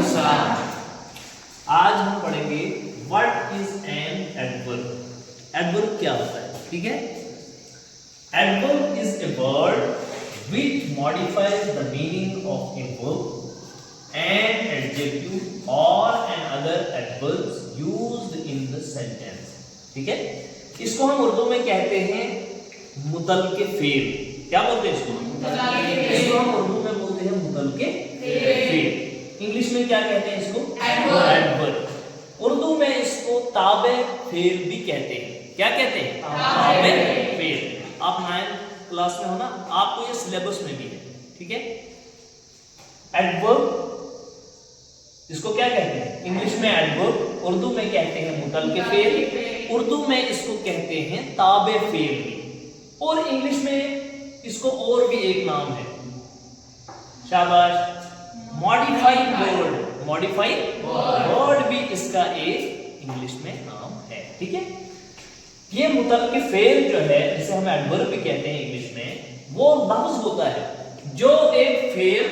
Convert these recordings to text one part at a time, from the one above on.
नमस्कार। आज हम पढ़ेंगे what is an adverb. Adverb क्या होता है, ठीक है। Adverb is a word which modifies the meaning of a verb and adjective और an other adverbs used in the sentence, ठीक है। इसको हम उर्दू में कहते हैं मुतल के फेल। क्या बोलते हैं इसको हम उर्दू में बोलते हैं मुतल के फेल। इंग्लिश में क्या कहते हैं इसको? एडवर्ब। उर्दू में इसको ताबे फेल भी कहते हैं। क्या कहते हैं? ताबे फेल। आप 9th क्लास में हो ना, आपको ये सिलेबस में भी है, ठीक है। एडवर्ब इसको क्या कहते हैं? इंग्लिश में एडवर्ब, उर्दू में कहते हैं मुतल के फेल, उर्दू में इसको कहते हैं ताबे फेल भी, और इंग्लिश में इसको और भी एक नाम है, शाबाश, मॉडिफाइड वर्ड। मॉडिफाइड वर्ड भी इसका एक इंग्लिश में नाम है, ठीक है। ये मुतल के फेल जो है, जिसे हम एडवर्ब भी कहते हैं इंग्लिश में, वो लफ्ज होता है जो एक फेल,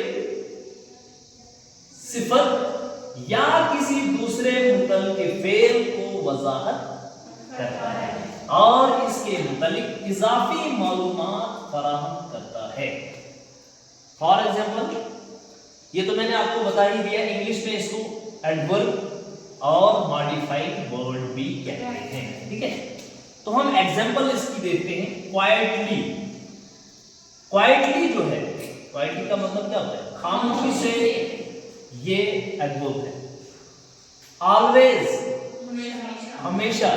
सिफत या किसी दूसरे मुतल के फेल को वजाहत करता है और इसके मुतालिक इजाफी मालूमात फराहम करता है। फॉर एग्जाम्पल, ये तो मैंने आपको बता ही दिया, इंग्लिश में इसको एडवर्ब और मॉडिफाइड वर्ड भी कहते हैं, ठीक है। तो हम एग्जाम्पल इसकी देखते हैं। क्वाइटली। क्वाइटली जो है, क्वाइटली का मतलब क्या होता है? खामोशी से, ये एडवर्ब है। ऑलवेज, हमेशा,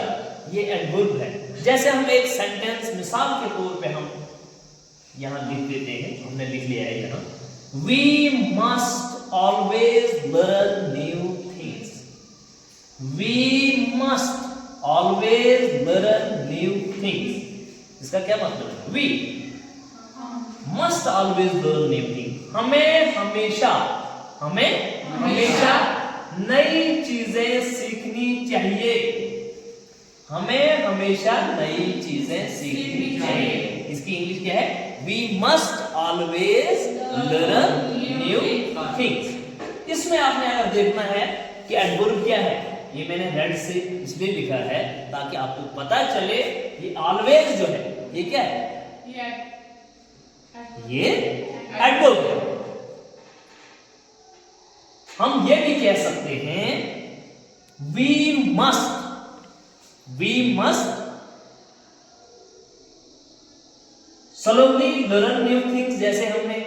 ये एडवर्ब है। जैसे हम एक सेंटेंस मिसाल के तौर पे हम यहां लिख देते हैं, हमने लिख लिया है यहां, we must always learn new things. We must always learn new things. इसका क्या मतलब है? We must always learn new things. हमें हमेशा नई चीजें सीखनी चाहिए। हमें हमेशा नई चीजें सीखनी चाहिए। इसकी इंग्लिश क्या है? We must always learn new things. इसमें आपने अगर देखना है कि एडवर्ब क्या है, ये मैंने रेड से इसलिए लिखा है ताकि आपको पता चले ये ऑलवेज जो है ये क्या है? ये एडवर्ब है। हम ये भी कह सकते हैं we must slowly learn new things। जैसे हमने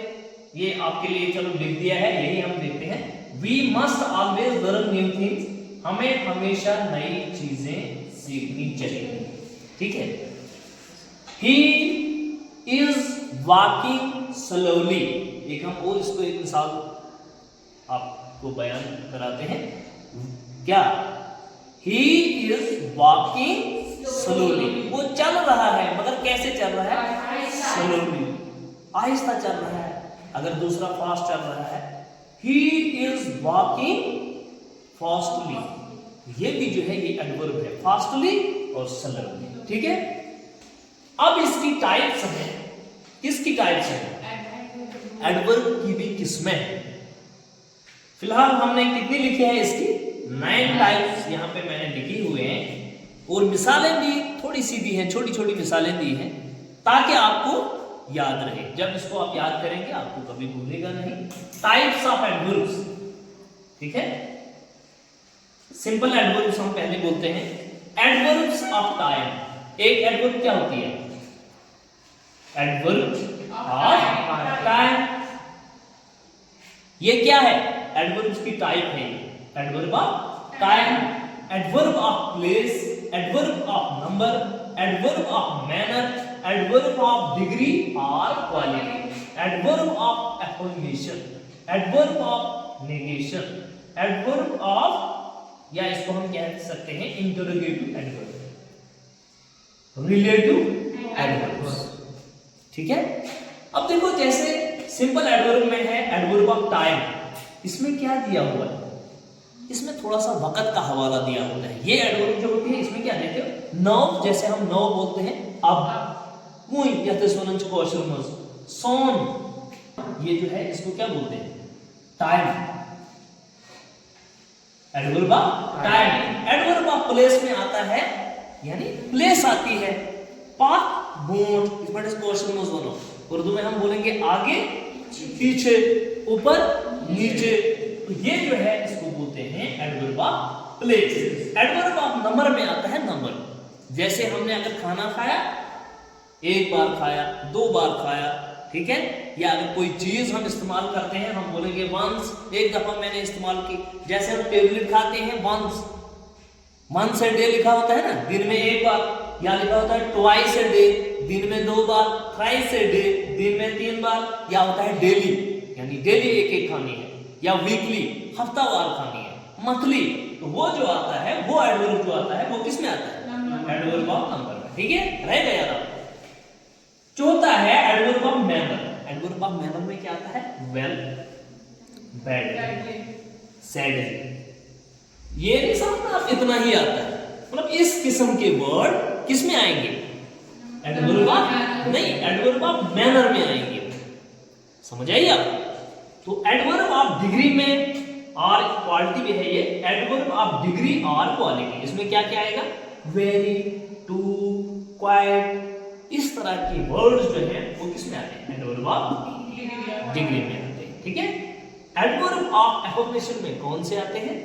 ये आपके लिए चलो लिख दिया है, यही हम देखते हैं। We must always learn new things। हमें हमेशा नई चीजें सीखनी चाहिए, ठीक है। He is walking slowly। एक हम और इसको एक मिसाल आपको बयान कराते हैं। क्या? He is walking slowly। वो चल रहा है, मगर कैसे चल रहा है? स्लोली, आहिस्ता चल रहा है। अगर दूसरा फास्ट चल रहा है, he is walking fastly। ये भी जो है ये एडवर्ब है, फास्टली और स्लोली, ठीक है। अब इसकी टाइप्स हैं। किसकी टाइप्स हैं? एडवर्ब की भी किस्में हैं। फिलहाल हमने कितनी लिखी है इसकी? 9 टाइप्स यहाँ पे मैंने लिखी हुए हैं, और मिसालें भी थोड़ी सी दी हैं, छोटी छोटी मिसालें दी हैं ताकि आपको याद रहे। जब इसको आप याद करेंगे आपको कभी भूलेगा नहीं। टाइप्स ऑफ एडवर्ब्स, ठीक है। सिंपल एडवर्ब्स हम पहले बोलते हैं। Adverbs of time. एक एडवर्ब क्या होती है? Adverb of time. ये क्या है? एडवर्ब्स की टाइप है। Adverb of time, adverb of place, adverb of number, adverb of manner, adverb of degree और quality, adverb of affirmation, adverb of negation, adverb of, या इसको हम कह सकते हैं इंटरोगेटिव एडवर्ब, रिलेटिव एडवर्ब्स, ठीक है। अब देखो, जैसे सिंपल एडवर्ब में है एडवर्ब ऑफ टाइम, इसमें क्या दिया हुआ है? इसमें थोड़ा सा वक्त का हवाला दिया होता है। ये एडवर्ब जो होती है इसमें क्या देते हो? नौ, जैसे हम नौ बोलते हैं अब, सोन, ये जो है इसको क्या बोलते हैं? Time. Adverb of time. Adverb of place में आता है, यानी प्लेस आती है, पाथ बोट, इस बट क्वेश्चन में दोनों उर्दू में हम बोलेंगे आगे पीछे, ऊपर नीचे, तो ये जो है इसको बोलते हैं adverb of place. Adverb of number में आता है नंबर, जैसे हमने अगर खाना खाया, एक बार खाया, दो बार खाया, ठीक है, या अगर कोई चीज हम इस्तेमाल करते हैं हम बोलेंगे वंस, एक दफा मैंने इस्तेमाल की। जैसे हम टेबलेट खाते हैं वंस, वंस ए डे लिखा होता है ना, दिन में एक बार, या लिखा होता है ट्वाइस ए डे, दिन में दो बार, थ्राइस ए डे, दिन में तीन बार, या होता है डेली, यानी डेली एक एक खानी है, या वीकली, हफ्तावार खानी है, मंथली, तो वो जो आता है, वो एडवर्ब जो आता है वो किस में आता है, एडवर्ब ऑफ नंबर में, ठीक है, रह गया याद। चौथा है adverb of manner. Adverb of manner में क्या आता है, वेल, बैड, सैड, ये नहीं समझना आप, इतना ही आता है, मतलब इस किस्म के वर्ड किस में आएंगे, एडवर्ब ऑफ नहीं, एडवर्ब ऑफ मैनर में आएंगे, समझ आइए आप। तो एडवर्ब ऑफ डिग्री में और क्वालिटी में है ये, एडवर्ब ऑफ डिग्री और क्वालिटी, इसमें क्या क्या आएगा, वेरी, टू, क्वाइट, इस तरह के वर्ड्स जो हैं वो किस में आते हैं, एडवर्ब ऑफ डिग्री में आते हैं, ठीक है। एडवर्ब ऑफ एफर्मेशन में कौन से आते हैं,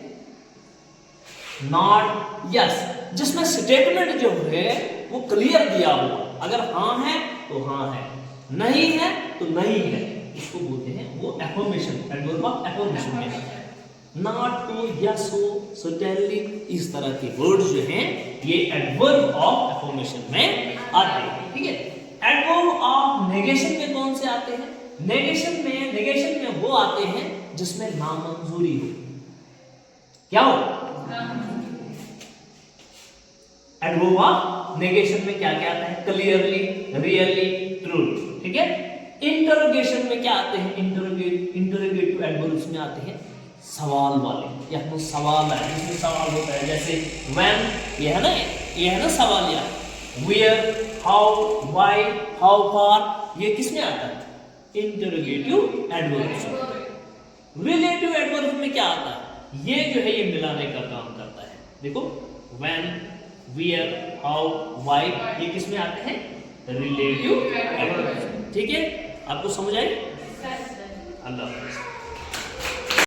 नॉट, यस, जिसमें स्टेटमेंट जो है वो क्लियर दिया हुआ, अगर हाँ है तो हाँ है, नहीं है तो नहीं है, इसको बोलते हैं वो एफर्मेशन, एडवर्ब ऑफ एफर्मेशन में आता है। नॉट टू, यस हो, सर्टेनली, इस तरह के वर्ड्स जो हैं ये एडवर्ब ऑफ एफर्मेशन में आते हैं, ठीक है। एडवर्ब ऑफ नेगेशन में कौन से आते हैं, नेगेशन में वो आते हैं जिसमें नामंजूरी हो, क्या हो, एडवर्ब ऑफ नेगेशन में क्या क्या आता है, क्लियरली, रियली, ट्रू, ठीक है। इंटरोगेशन में क्या आते हैं, इंटरोगेटिव एडवर्ब्स में आते हैं सवाल वाले, या तो सवाल है जिसमें सवाल होता है, जैसे व्हेन, ये है ना सवाल, या where, how, why, how far, ये किस में आता है, इंटरोगेटिव एडवर्ब्स। रिलेटिव एडवर्ब में क्या आता है, ये जो है ये मिलाने का काम करता है, देखो व्हेन, वेयर, हाउ, व्हाई, ये किस में आते हैं, रिलेटिव एडवर्ब, ठीक है। आपको समझ आई, अल्लाह हाफ़िज़।